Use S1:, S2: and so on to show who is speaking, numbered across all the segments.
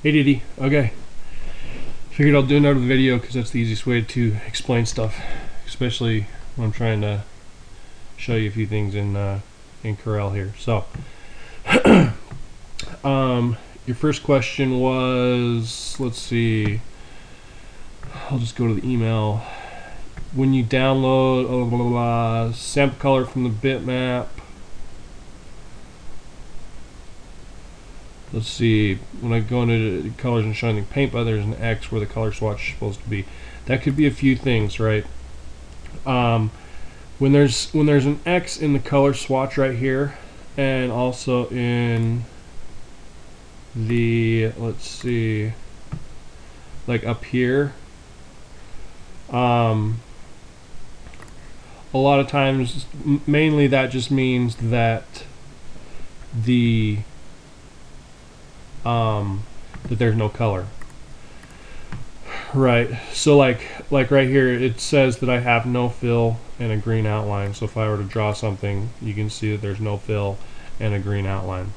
S1: ADD. Okay. Figured I'll do another video because that's the easiest way to explain stuff, especially when I'm trying to show you a few things in Corel here. So, your first question was, let's see. I'll just go to the email. When you download sample color from the bitmap, let's see, when I go into colors and shining paint by, there's an X where the color swatch is supposed to be. That could be a few things, right? When there's an X in the color swatch right here, and also in the, let's see, like up here, a lot of times, mainly that just means that that there's no color, right? So like right here, it says that I have no fill and a green outline. So if I were to draw something, you can see that there's no fill and a green outline.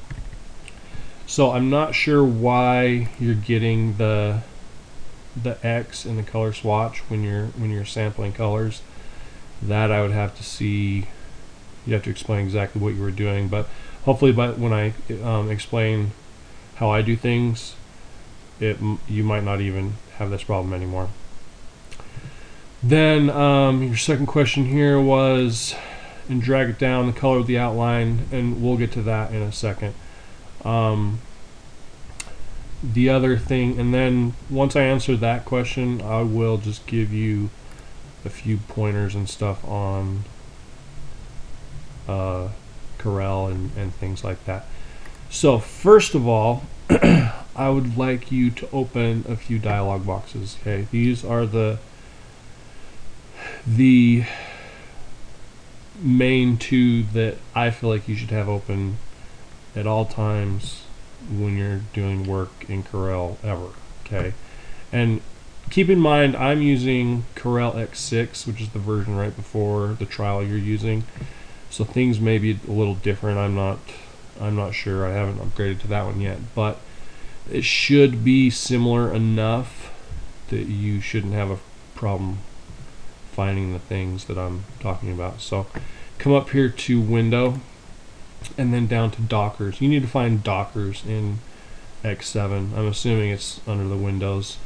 S1: So I'm not sure why you're getting the X in the color swatch when you're sampling colors. That I would have to see. You have to explain exactly what you were doing, but hopefully when I explain how I do things, you might not even have this problem anymore. Then your second question here was, and drag it down, the color of the outline, and we'll get to that in a second. The other thing, and then once I answer that question, I will just give you a few pointers and stuff on Corel and things like that. So first of all, I would like you to open a few dialog boxes. Okay, these are the main two that I feel like you should have open at all times when you're doing work in Corel ever. Okay, and keep in mind I'm using Corel X6, which is the version right before the trial you're using, so things may be a little different. I'm not sure. I haven't upgraded to that one yet, but it should be similar enough that you shouldn't have a problem finding the things that I'm talking about. So come up here to Window and then down to Dockers. You need to find Dockers in X7. I'm assuming it's under the Windows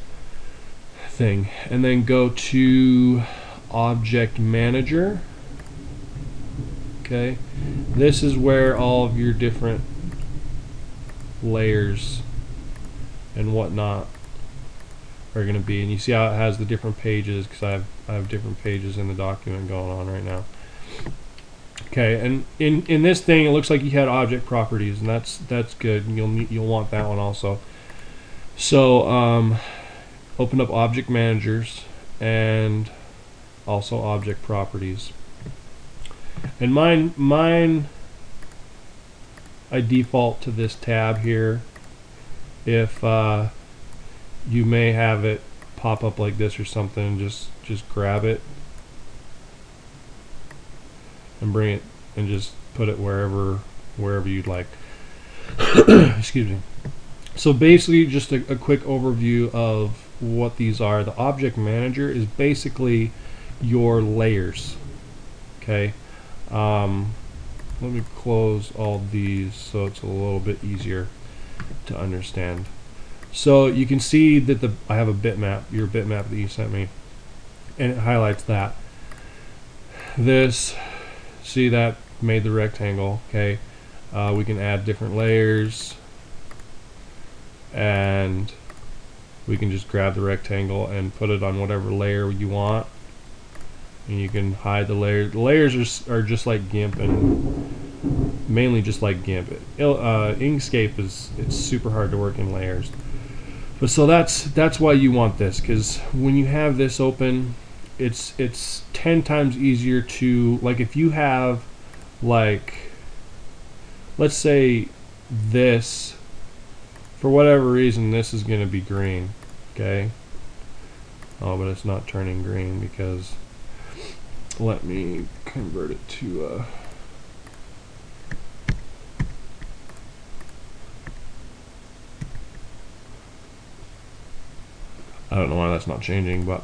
S1: thing. And then go to Object Manager. Okay, this is where all of your different layers and whatnot are going to be, and you see how it has the different pages, because I have different pages in the document going on right now. Okay, and in this thing, it looks like you had object properties, and that's good. You'll want that one also. So open up Object Managers and also Object Properties. And mine I default to this tab here. If you may have it pop up like this or something, just grab it and bring it and just put it wherever you'd like. Excuse me. So basically, just a quick overview of what these are. The Object Manager is basically your layers. Okay. Let me close all these so it's a little bit easier to understand. So you can see that I have a bitmap, your bitmap that you sent me, and it highlights that. This, see, that made the rectangle. Okay, we can add different layers, and we can just grab the rectangle and put it on whatever layer you want. And you can hide the layers. The layers are just like GIMP, and mainly just like GIMP. Inkscape it's super hard to work in layers. But so that's why you want this, because when you have this open, it's 10 times easier to, like, if you have, like, let's say this, for whatever reason this is going to be green. Okay. Oh, but it's not turning green because, let me convert it to I don't know why that's not changing, but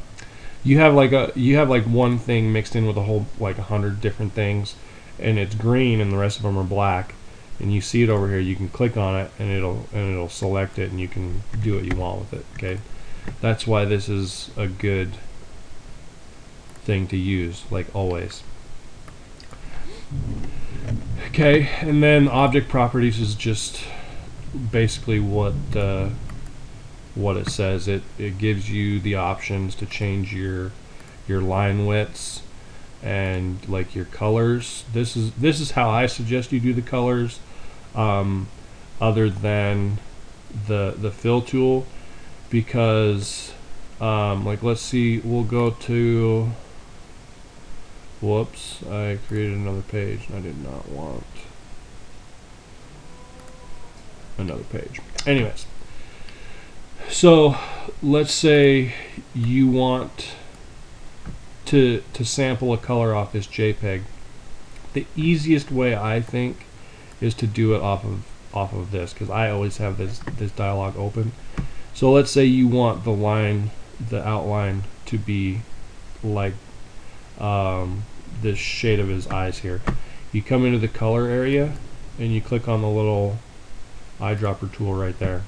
S1: you have like one thing mixed in with a whole like 100 different things, and it's green and the rest of them are black, and you see it over here. You can click on it and it'll select it, and you can do what you want with it. Okay, that's why this is a good thing to use, like always. Okay, and then object properties is just basically what it says. It gives you the options to change your line widths and like your colors. This is how I suggest you do the colors, other than the fill tool, because like let's see, we'll go to, whoops, I created another page and I did not want another page. Anyways, so let's say you want to sample a color off this JPEG. The easiest way, I think, is to do it off of this, because I always have this dialog open. So let's say you want the outline to be like this shade of his eyes here. You come into the color area and you click on the little eyedropper tool right there,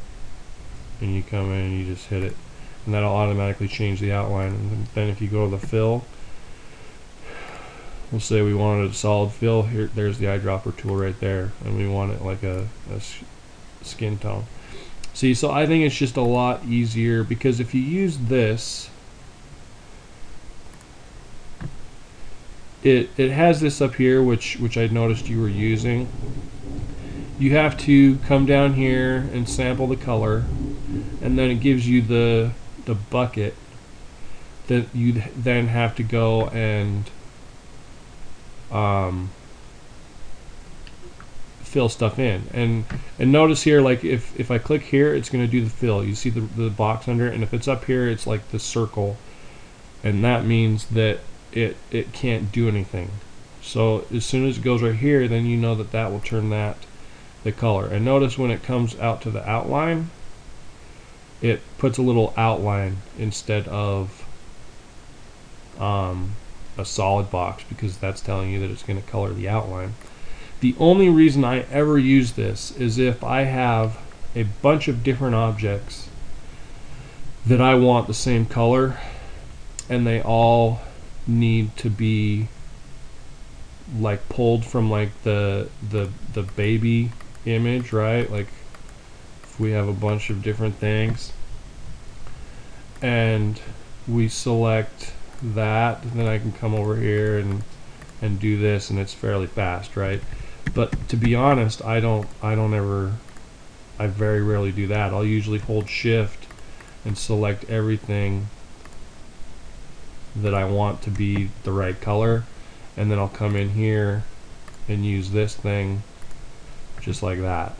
S1: and you come in and you just hit it, and that'll automatically change the outline. And then if you go to the fill, we'll say we wanted a solid fill here, there's the eyedropper tool right there, and we want it like a skin tone. See, so I think it's just a lot easier, because if you use this, it has this up here, which I noticed you were using. You have to come down here and sample the color, and then it gives you the bucket that you then have to go and fill stuff in. And notice here, like if I click here, it's going to do the fill. You see the box under it, and if it's up here, it's like the circle, and that means that it can't do anything. So as soon as it goes right here, then you know that will turn the color. And notice when it comes out to the outline, it puts a little outline instead of a solid box, because that's telling you that it's going to color the outline. The only reason I ever use this is if I have a bunch of different objects that I want the same color, and they all need to be like pulled from like the baby image, right? Like if we have a bunch of different things and we select that, then I can come over here and do this, and it's fairly fast, right? But to be honest, I very rarely do that. I'll usually hold shift and select everything that I want to be the right color, and then I'll come in here and use this thing just like that.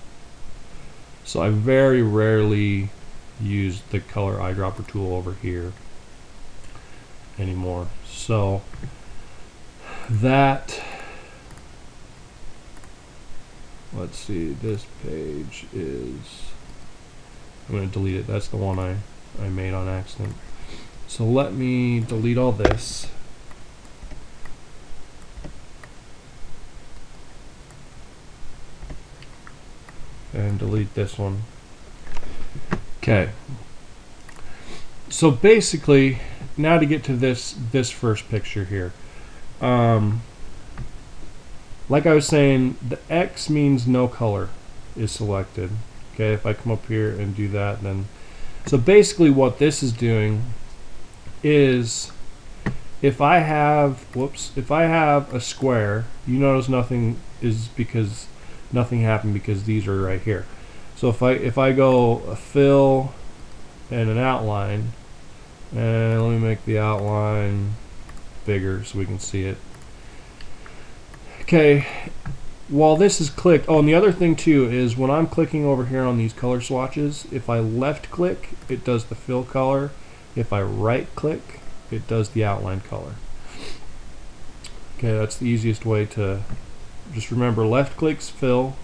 S1: So I very rarely use the color eyedropper tool over here anymore. So that, let's see, this page is, I'm going to delete it. That's the one I made on accident. So let me delete all this. And delete this one. Okay. So basically, now to get to this first picture here. Like I was saying, the X means no color is selected. Okay, if I come up here and do that, then so basically what this is doing is, if I have a square, you notice nothing is because nothing happened because these are right here. So if I go a fill and an outline, and let me make the outline bigger so we can see it. Okay, while this is clicked, oh, and the other thing too is when I'm clicking over here on these color swatches, if I left click, it does the fill color. If I right click, it does the outline color. Okay, that's the easiest way to just remember. Left click's fill,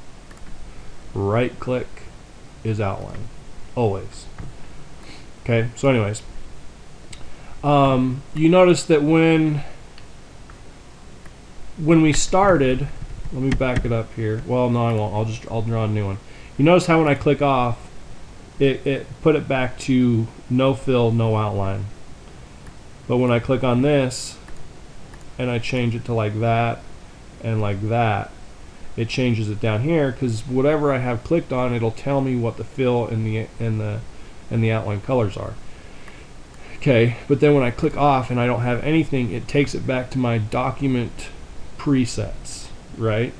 S1: right click is outline, always. Okay, so anyways, you notice that when we started, let me back it up here. Well, no, I won't. I'll draw a new one. You notice how when I click off, it put it back to no fill, no outline. But when I click on this and I change it to like that and like that, it changes it down here, because whatever I have clicked on, it'll tell me what the fill and the outline colors are. Okay, but then when I click off and I don't have anything, it takes it back to my document presets, right?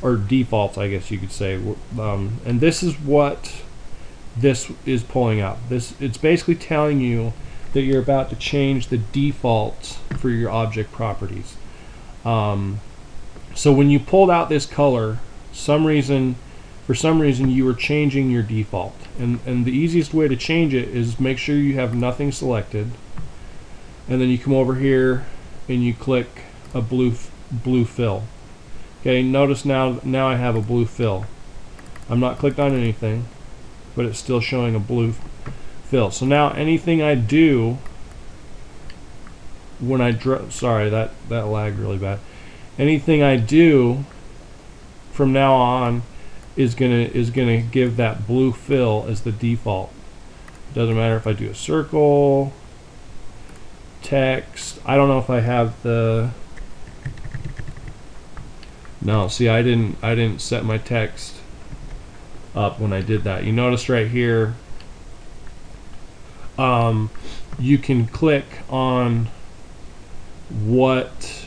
S1: Or defaults, I guess you could say. And this is what this is pulling out. It's basically telling you that you're about to change the defaults for your object properties. So when you pulled out this color, for some reason you were changing your default. And the easiest way to change it is make sure you have nothing selected, and then you come over here and you click a blue fill. Okay, notice now I have a blue fill. I'm not clicked on anything, but it's still showing a blue fill. So now anything I do when I draw, sorry, that lagged really bad. Anything I do from now on is gonna give that blue fill as the default. It doesn't matter if I do a circle, text. I don't know if I have the. No, see, I didn't set my text up when I did that. You notice right here, you can click on what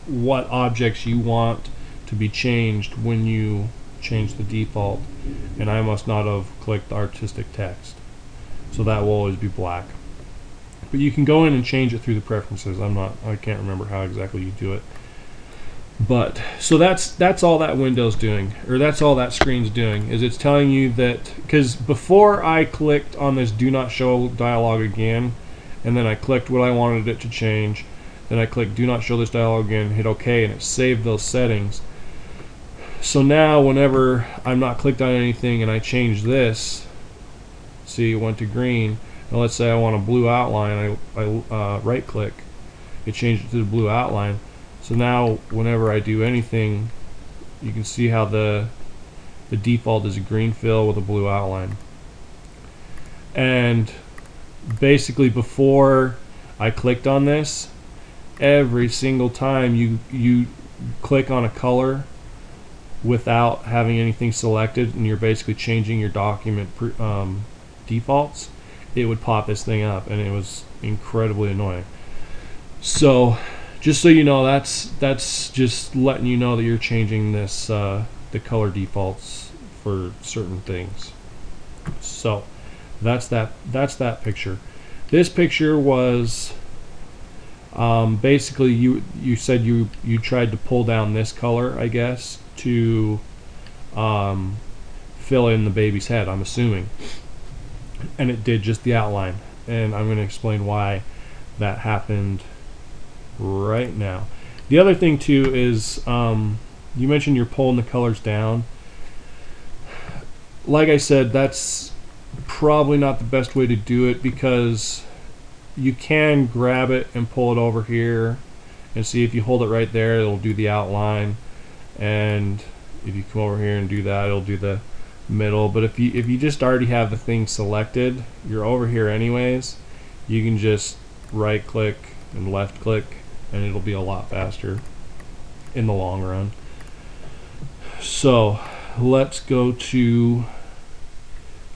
S1: objects you want to be changed when you change the default, and I must not have clicked artistic text, so that will always be black. But you can go in and change it through the preferences. I can't remember how exactly you do it. But so that's all that window's doing, or that's all that screen's doing, is it's telling you that, because before I clicked on this do not show dialog again, and then I clicked what I wanted it to change, then I clicked do not show this dialog again, hit OK, and it saved those settings. So now whenever I'm not clicked on anything and I change this, see, it went to green, and let's say I want a blue outline, I right click, it changed it to the blue outline. So now whenever I do anything, you can see how the default is a green fill with a blue outline. And basically before I clicked on this, every single time you click on a color without having anything selected, and you're basically changing your document defaults, it would pop this thing up, and it was incredibly annoying. So just so you know, that's just letting you know that you're changing this the color defaults for certain things. So that's that picture. This picture was basically you said you tried to pull down this color, I guess, to fill in the baby's head, I'm assuming, and it did just the outline, and I'm going to explain why that happened right now. The other thing too is you mentioned you're pulling the colors down. Like I said, that's probably not the best way to do it, because you can grab it and pull it over here, and see, if you hold it right there, it'll do the outline, and if you come over here and do that, it'll do the middle. But if you just already have the thing selected, you're over here anyways, you can just right click and left click, and it'll be a lot faster in the long run. So let's go to,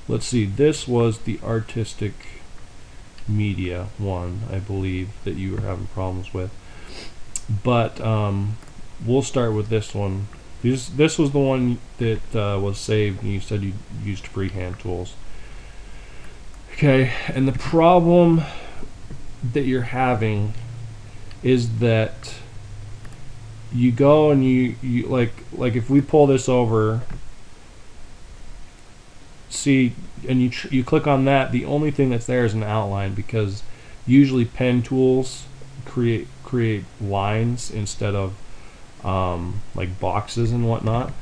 S1: let's see, this was the artistic media one, I believe, that you were having problems with, but we'll start with this one. This was the one that was saved, and you said you used freehand tools. Okay, and the problem that you're having is that you go and you like if we pull this over, see, and you click on that, the only thing that's there is an outline, because usually pen tools create lines instead of like boxes and whatnot.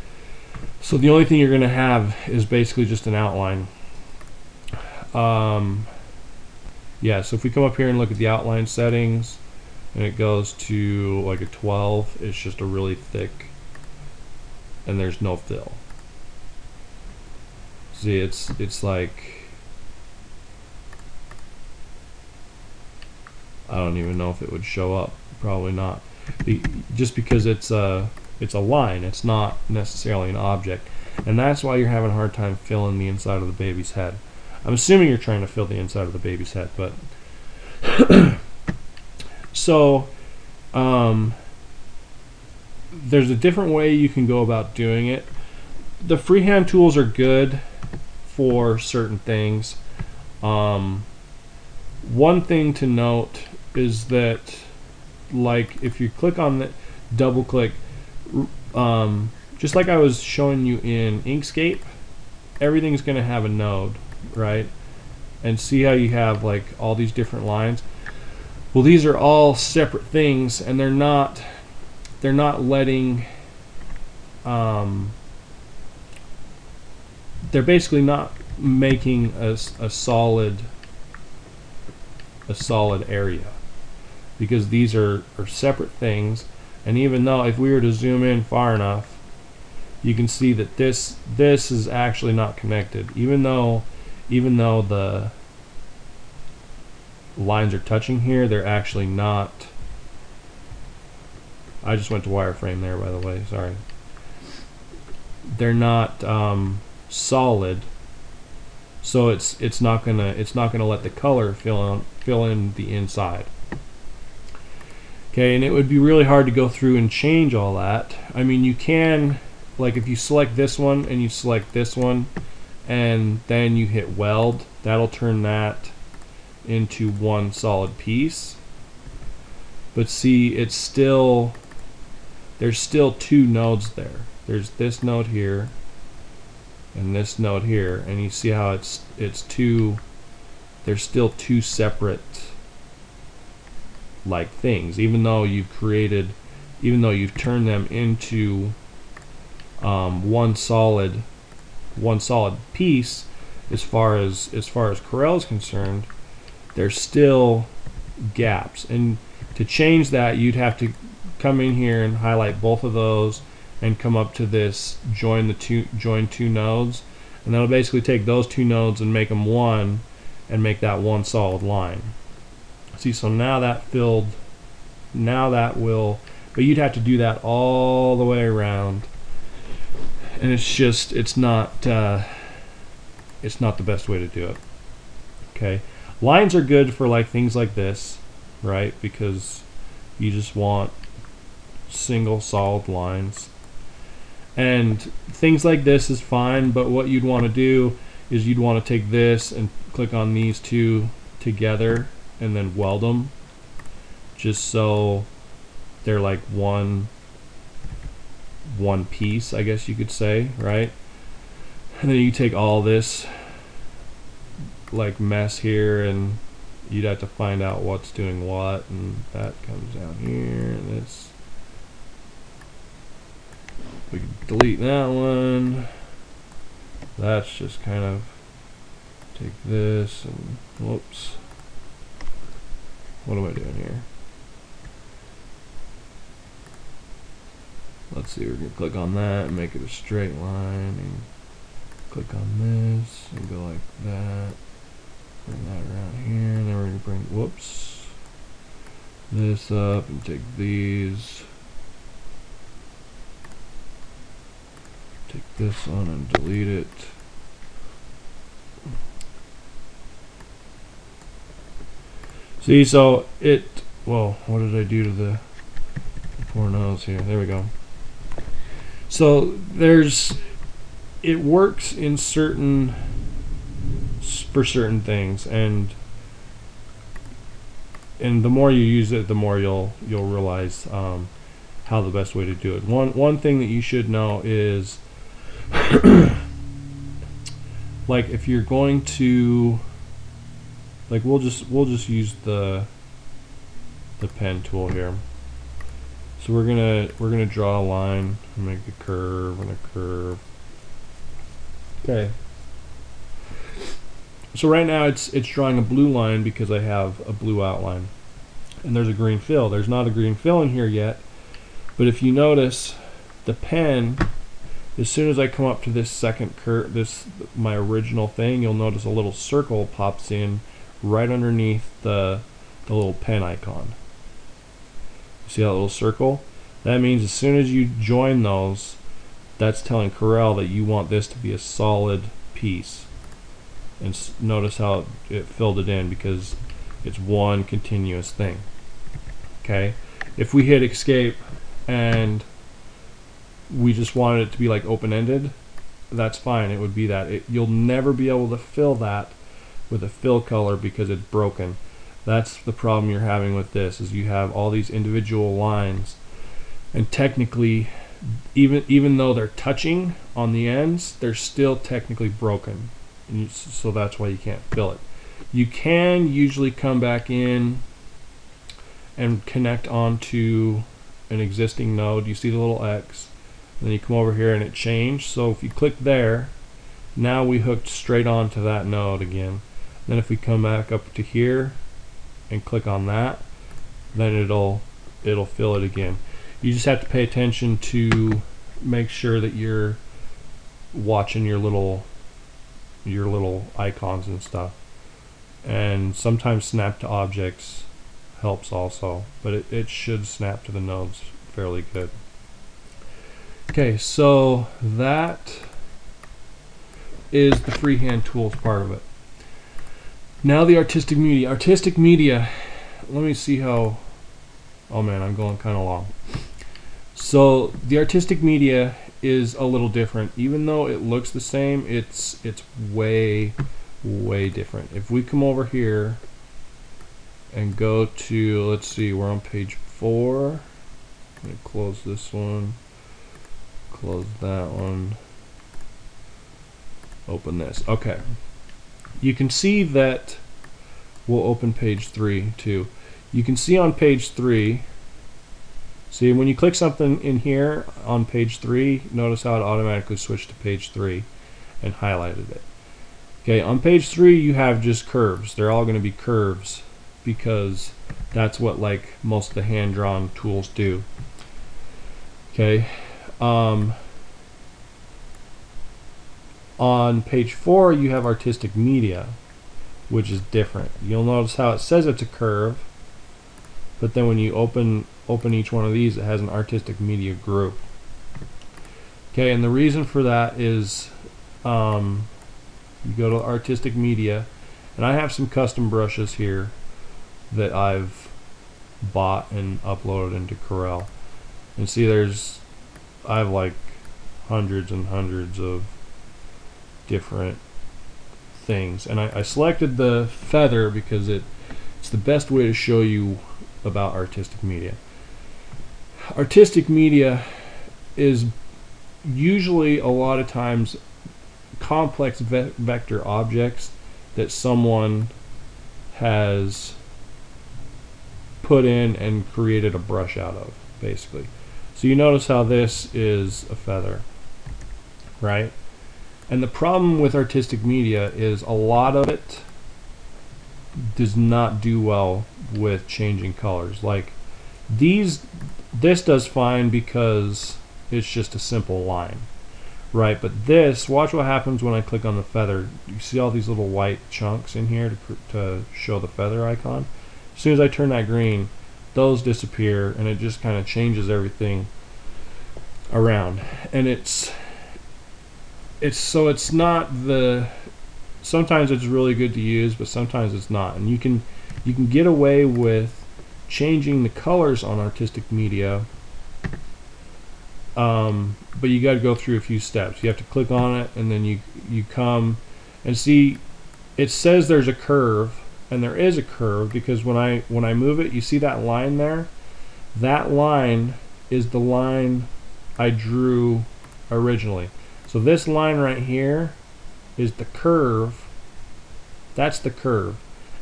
S1: So the only thing you're going to have is basically just an outline. Yeah, so if we come up here and look at the outline settings, and it goes to like a 12, it's just a really thick, and there's no fill. See, it's like, I don't even know if it would show up. Probably not. Just because it's a line, it's not necessarily an object, and that's why you're having a hard time filling the inside of the baby's head. I'm assuming you're trying to fill the inside of the baby's head, but so there's a different way you can go about doing it. The freehand tools are good for certain things. One thing to note is that, like, if you click on the double click, just like I was showing you in Inkscape, everything's going to have a node, right? And see how you have like all these different lines? Well, these are all separate things, and they're not letting, they're basically not making a solid area, because these are separate things. And even though, if we were to zoom in far enough, you can see that this is actually not connected, even though the lines are touching here, they're actually not. I just went to wireframe there, by the way, sorry. They're not solid, so it's not gonna let the color fill in the inside. Okay, and it would be really hard to go through and change all that. I mean, you can, like, if you select this one and you select this one and then you hit weld, that'll turn that into one solid piece. But see, there's still two nodes there. There's this node here and this node here, and you see how it's two. There's still two separate like things, even though you've turned them into one solid piece. As far as Corel is concerned, there's still gaps, and to change that, you'd have to come in here and highlight both of those and come up to this join two nodes, and that'll basically take those two nodes and make them one, and make that one solid line. See, so now that filled, now that will, but you'd have to do that all the way around, and it's not the best way to do it. Okay, lines are good for like things like this, right? Because you just want single solid lines, and things like this is fine. But what you'd want to do is you'd want to take this and click on these two together and then weld them, just so they're like one piece, I guess you could say, right? And then you take all this like mess here, and you'd have to find out what's doing what, and that comes down here, and this, we can delete that one. That's just kind of take this and whoops. What am I doing here? Let's see, we're going to click on that and make it a straight line, and click on this and go like that. Bring that around here, and then we're going to bring, whoops, this up and take these. Take this on and delete it. See, so well, what did I do to the poor nose here? There we go. So it works in for certain things, and the more you use it, the more you'll realize how the best way to do it. One thing that you should know is like if you're going to, like, we'll just use the pen tool here. So we're gonna draw a line and make a curve and a curve. Okay. So right now it's drawing a blue line because I have a blue outline, and there's a green fill. There's not a green fill in here yet, but if you notice, the pen, as soon as I come up to this second curve, my original thing, you'll notice a little circle pops in right underneath the little pen icon. See that little circle? That means as soon as you join those, that's telling Corel that you want this to be a solid piece. And notice how it filled it in because it's one continuous thing. Okay, if we hit escape and we just wanted it to be like open-ended, that's fine. It would be that. You'll never be able to fill that with a fill color because it's broken. That's the problem you're having with this, is you have all these individual lines, and technically, even though they're touching on the ends, they're still technically broken. And so that's why you can't fill it. You can usually come back in and connect onto an existing node. You see the little X, and then you come over here and it changed. So if you click there, now we hooked straight onto that node again. Then if we come back up to here and click on that, then it'll fill it again. You just have to pay attention to make sure that you're watching your little icons and stuff. And sometimes snap to objects helps also, but it should snap to the nodes fairly good. Okay, so that is the freehand tools part of it. Now the artistic media. Artistic media, let me see how, oh man, I'm going kind of long. So the artistic media is a little different. Even though it looks the same, it's way different. If we come over here and go to, let's see, we're on page 4. I'm going to close this one, close that one, open this. Okay, you can see that we'll open page 3 too. You can see on page 3, see when you click something in here on page 3, notice how it automatically switched to page 3 and highlighted it. Okay, on page 3 you have just curves. They're all going to be curves because that's what like most of the hand-drawn tools do. Okay, on page 4 you have artistic media, which is different. You'll notice how it says it's a curve, but then when you open each one of these, it has an artistic media group. Okay, and the reason for that is you go to artistic media, and I have some custom brushes here that I've bought and uploaded into Corel. And see, I have like hundreds and hundreds of different things, and I selected the feather because it's the best way to show you about artistic media. Artistic media is usually a lot of times complex vector objects that someone has put in and created a brush out of, basically. So you notice how this is a feather, right? And the problem with artistic media is a lot of it does not do well with changing colors. Like this does fine because it's just a simple line, right? But this, watch what happens when I click on the feather. You see all these little white chunks in here to show the feather icon. As soon as I turn that green, those disappear, and it just kind of changes everything around. And it's not the, sometimes it's really good to use, but sometimes it's not. And you can get away with changing the colors on artistic media, but you got to go through a few steps. You have to click on it, and then you come and see it says there's a curve, and there is a curve because when I move it, you see that line there? That line is the line I drew originally. So this line right here is the curve. That's the curve.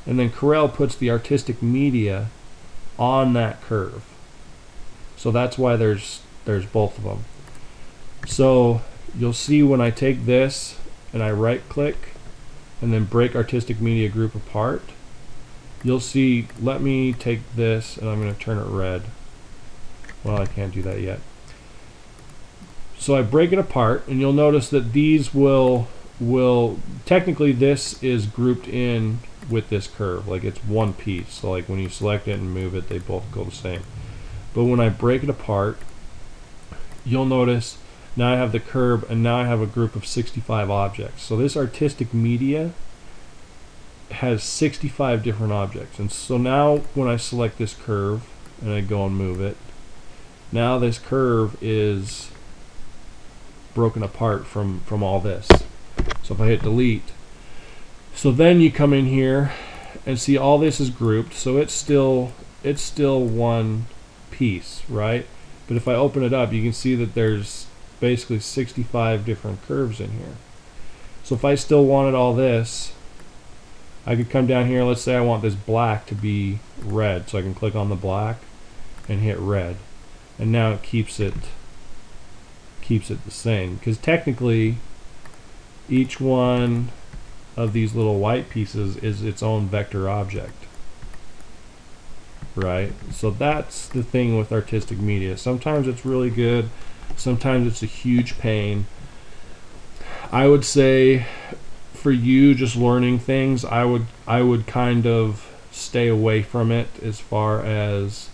S1: And then Corel puts the artistic media on that curve. So that's why there's both of them. So you'll see when I take this and I right click and then break artistic media group apart, you'll see, let me take this and I'm going to turn it red. Well, I can't do that yet. So I break it apart, and you'll notice that these will technically, this is grouped in with this curve, like it's one piece. So like when you select it and move it, they both go the same. But when I break it apart, you'll notice now I have the curve, and now I have a group of 65 objects. So this artistic media has 65 different objects. And so now when I select this curve and I go and move it, now this curve is broken apart from all this. So if I hit delete, so then you come in here and see all this is grouped, so it's still one piece, right? But if I open it up, you can see that there's basically 65 different curves in here. So if I still wanted all this, I could come down here. Let's say I want this black to be red, so I can click on the black and hit red, and now it keeps it the same, because technically each one of these little white pieces is its own vector object, right? So that's the thing with artistic media. Sometimes it's really good, sometimes it's a huge pain. I would say for you just learning things, I would kind of stay away from it as far as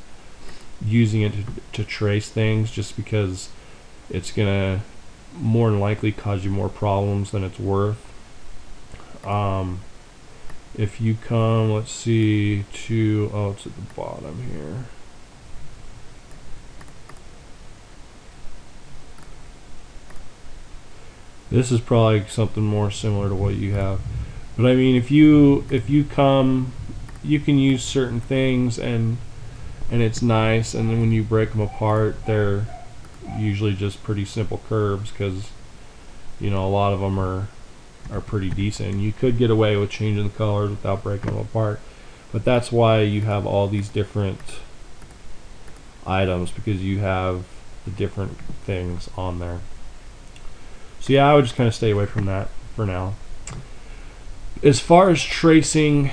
S1: using it to trace things, just because it's gonna more than likely cause you more problems than it's worth. If you come, let's see, to, oh, it's at the bottom here. This is probably something more similar to what you have. But I mean, if you come, you can use certain things and it's nice, and then when you break them apart, they're usually just pretty simple curves, because you know a lot of them are pretty decent. And you could get away with changing the colors without breaking them apart, but that's why you have all these different items, because you have the different things on there. So yeah, I would just kind of stay away from that for now. As far as tracing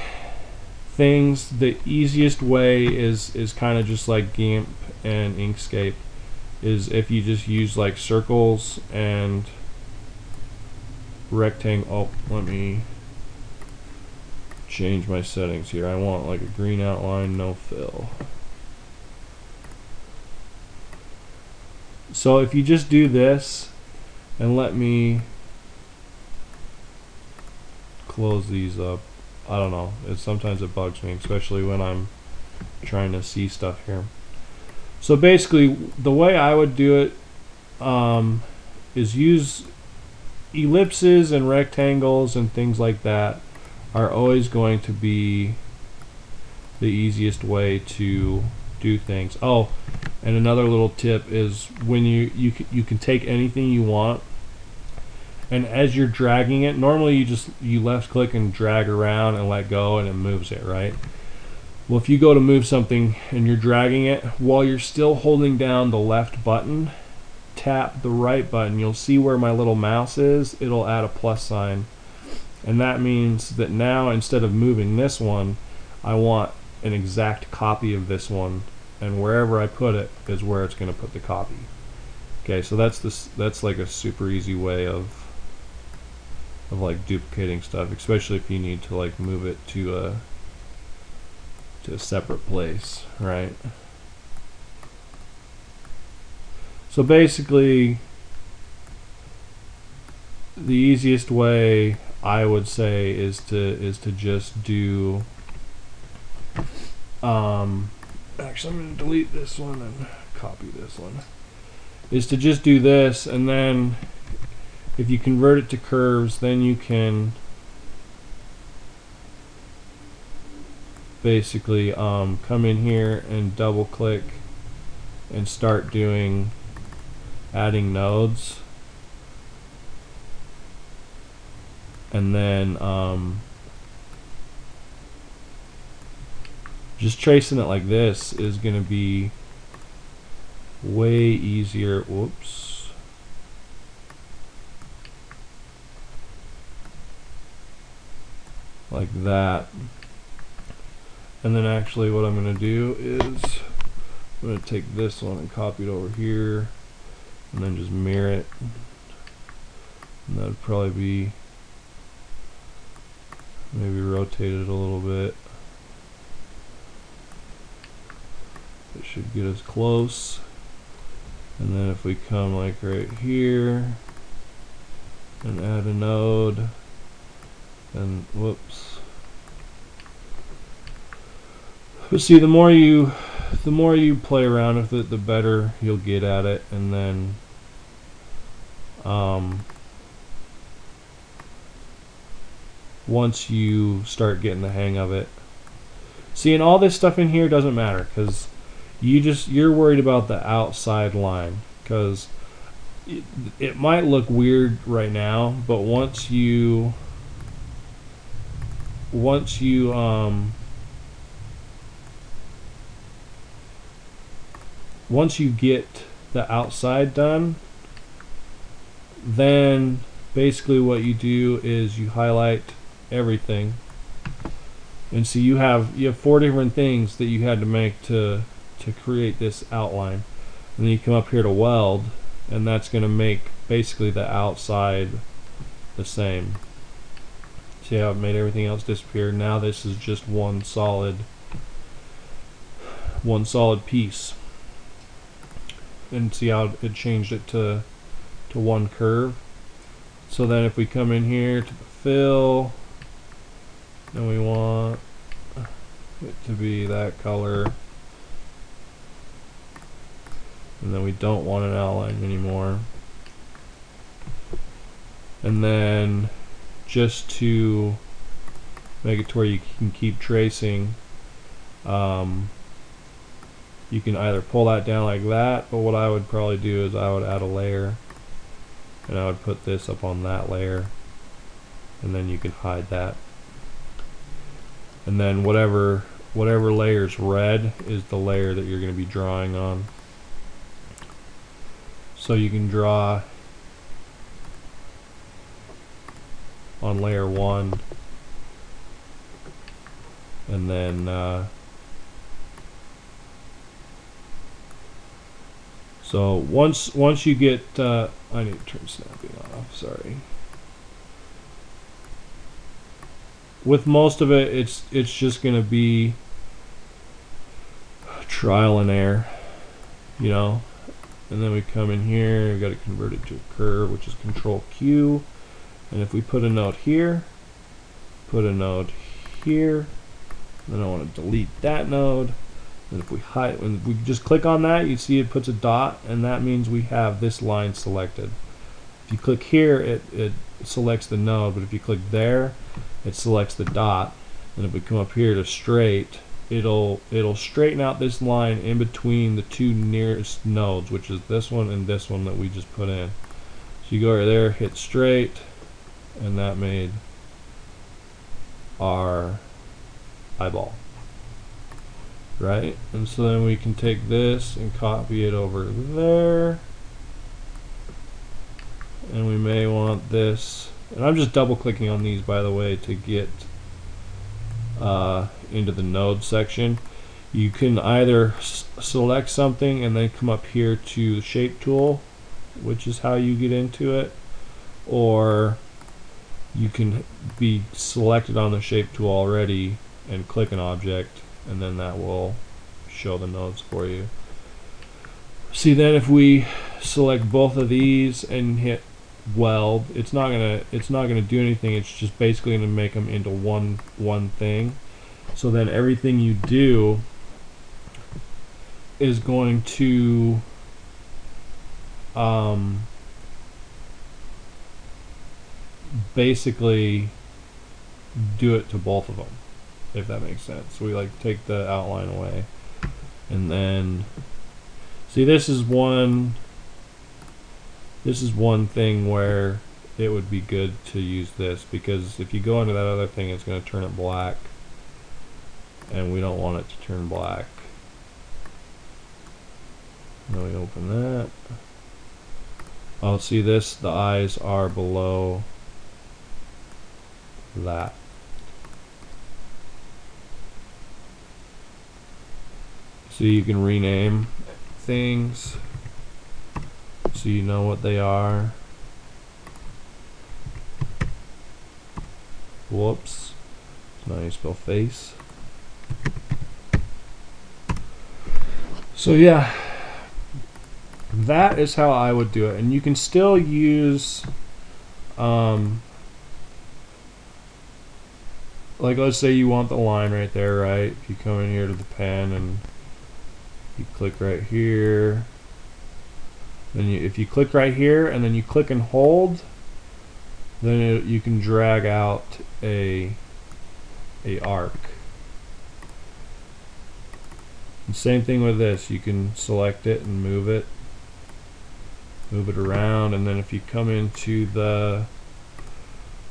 S1: things, the easiest way is kind of just like GIMP and Inkscape, is if you just use like circles and rectangle. Oh, let me change my settings here. I want like a green outline, no fill. So if you just do this, and let me close these up. I don't know, sometimes it bugs me, especially when I'm trying to see stuff here. So basically, the way I would do it is use ellipses and rectangles and things like that are always going to be the easiest way to do things. Oh, and another little tip is when you can take anything you want, and as you're dragging it, normally you left click and drag around and let go and it moves it, right? Well, if you go to move something and you're dragging it, while you're still holding down the left button, tap the right button. You'll see where my little mouse is, it'll add a plus sign, and that means that now instead of moving this one, I want an exact copy of this one, and wherever I put it is where it's going to put the copy. Okay, so that's like a super easy way of like duplicating stuff, especially if you need to like move it to a separate place, right? So basically, the easiest way I would say is to just do. Actually, I'm going to delete this one and copy this one. Is to just do this, and then if you convert it to curves, then you can basically come in here and double click and start doing adding nodes, and then just tracing it like this is going to be way easier. Whoops. like that. And then actually what I'm going to do is I'm going to take this one and copy it over here and then just mirror it. And that would probably be, maybe rotate it a little bit. It should get us close. And then if we come like right here and add a node, and whoops. But see, the more you play around with it, the better you'll get at it. And then once you start getting the hang of it, see, and all this stuff in here doesn't matter because you're worried about the outside line, because it might look weird right now, but once you get the outside done, then basically what you do is you highlight everything, and so you have 4 different things that you had to make to create this outline. And then you come up here to weld, and that's going to make basically the outside the same. See how it made everything else disappear? Now this is just one solid piece. And see how it changed it to one curve. So then if we come in here to the fill, and we want it to be that color, and then we don't want an outline anymore. And then just to make it to where you can keep tracing, you can either pull that down like that, but what I would probably do is I would add a layer, and I would put this up on that layer, and then you can hide that. And then whatever layer's red is the layer that you're going to be drawing on. So you can draw on layer 1, and then so once you get I need to turn snapping off, sorry. With most of it, it's just going to be trial and error, you know. And then we come in here, we've got to convert it to a curve, which is Control Q. And if we put a node here, put a node here, then I want to delete that node. And if we hide, when we just click on that, you see it puts a dot, and that means we have this line selected. If you click here, it selects the node, but if you click there, it selects the dot. And if we come up here to straight, it'll straighten out this line in between the 2 nearest nodes, which is this one and this one that we just put in. So you go right there, hit straight, and that made our eyeball, right? And so then we can take this and copy it over there, and we may want this, and I'm just double clicking on these, by the way, to get into the node section. You can either select something and then come up here to the shape tool, which is how you get into it, or you can be selected on the shape tool already and click an object, and then that will show the nodes for you. See, then if we select both of these and hit weld, it's not gonna do anything. It's just basically gonna make them into one thing. So then everything you do is going to basically do it to both of them, if that makes sense. So we like take the outline away, and then see, this is one thing where it would be good to use this, because if you go into that other thing, it's going to turn it black, and we don't want it to turn black. Now we open that. Oh, see this? The eyes are below that. So you can rename things so you know what they are. Whoops. Now you spell face. So yeah, that is how I would do it. And you can still use like let's say you want the line right there, right? If you come in here to the pen and you click right here, then if you click right here and then you click and hold, then you can drag out a arc. And same thing with this, you can select it and move it around, and then if you come into the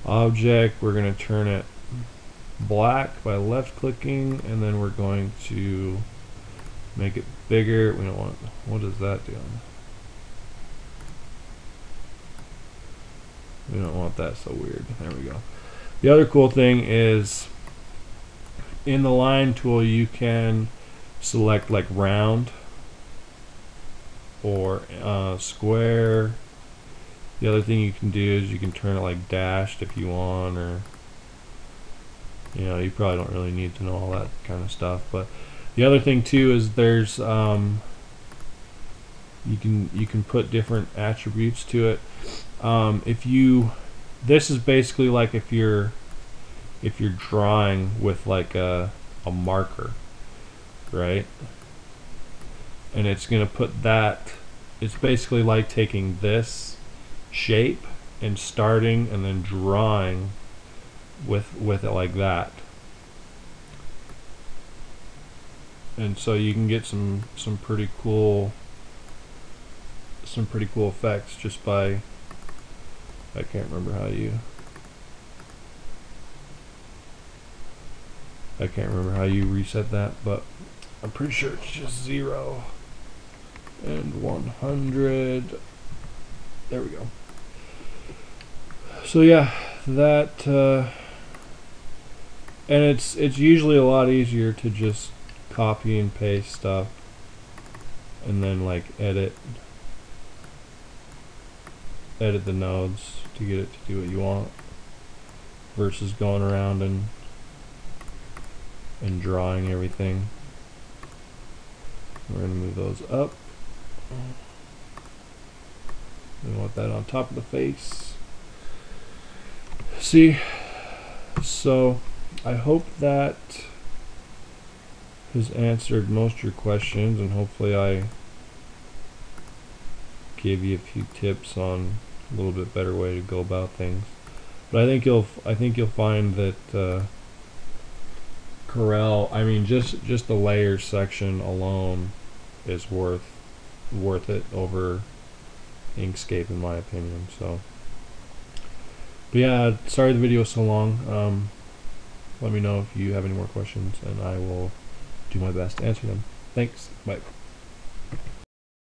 S1: object, we're going to turn it black by left clicking, and then we're going to make it bigger. We don't want, what is that doing? We don't want that, so weird. There we go. The other cool thing is in the line tool you can select like round or square. The other thing you can do is you can turn it like dashed if you want, or you know, you probably don't really need to know all that kind of stuff. But the other thing too is there's you can put different attributes to it. This is basically like if you're drawing with like a marker, right? And it's gonna put that, it's basically like taking this shape and starting and then drawing with it like that. And so you can get some pretty cool effects just by, I can't remember how you reset that, but I'm pretty sure it's just 0 and 100. There we go. So yeah, that and it's usually a lot easier to just copy and paste stuff and then like edit the nodes to get it to do what you want, versus going around and drawing everything. We're going to move those up. We want that on top of the face. See, so I hope that has answered most of your questions, and hopefully I gave you a few tips on a little bit better way to go about things. But I think you'll find that Corel, I mean, just the layers section alone is worth it over Inkscape in my opinion. So, but yeah, sorry the video was so long. Let me know if you have any more questions, and I will do my best to answer them. Thanks. Bye.